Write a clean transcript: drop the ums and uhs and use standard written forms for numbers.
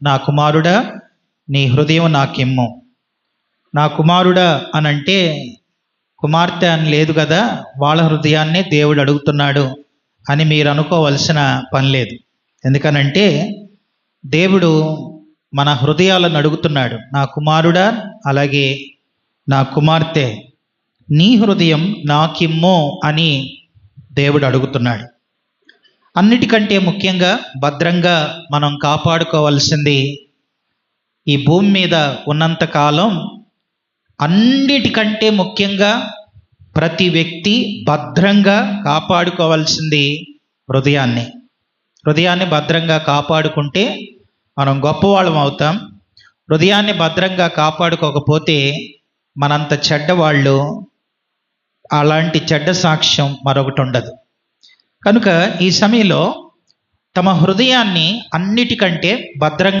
నా కుమారుడా నీ హృదయం నాకిమ్ము. నా కుమారుడా అనంటే కుమార్తె అని లేదు కదా, వాళ్ళ హృదయాన్నే దేవుడు అడుగుతున్నాడు అని మీరు అనుకోవలసిన పని లేదు. ఎందుకనంటే దేవుడు మన హృదయాలను అడుగుతున్నాడు. నా కుమారుడా, అలాగే నా కుమార్తె, నీ హృదయం నాకిమ్ము అని దేవుడు అడుగుతున్నాడు. అన్నిటికంటే ముఖ్యంగా భద్రంగా మనం కాపాడుకోవాల్సింది, ఈ భూమి మీద ఉన్నంత కాలం అన్నిటికంటే ముఖ్యంగా ప్రతి వ్యక్తి భద్రంగా కాపాడుకోవాల్సింది హృదయాన్ని. హృదయాన్ని భద్రంగా కాపాడుకుంటే మనం గొప్పవాళ్ళం అవుతాం. హృదయాన్ని భద్రంగా కాపాడుకోకపోతే మనంత చెడ్డవాళ్ళు, అలాంటి చెడ్డ సాక్ష్యం మరొకటి ఉండదు. కనుక ఈ సమయంలో తమ హృదయాన్ని అన్నిటికంటే భద్రంగా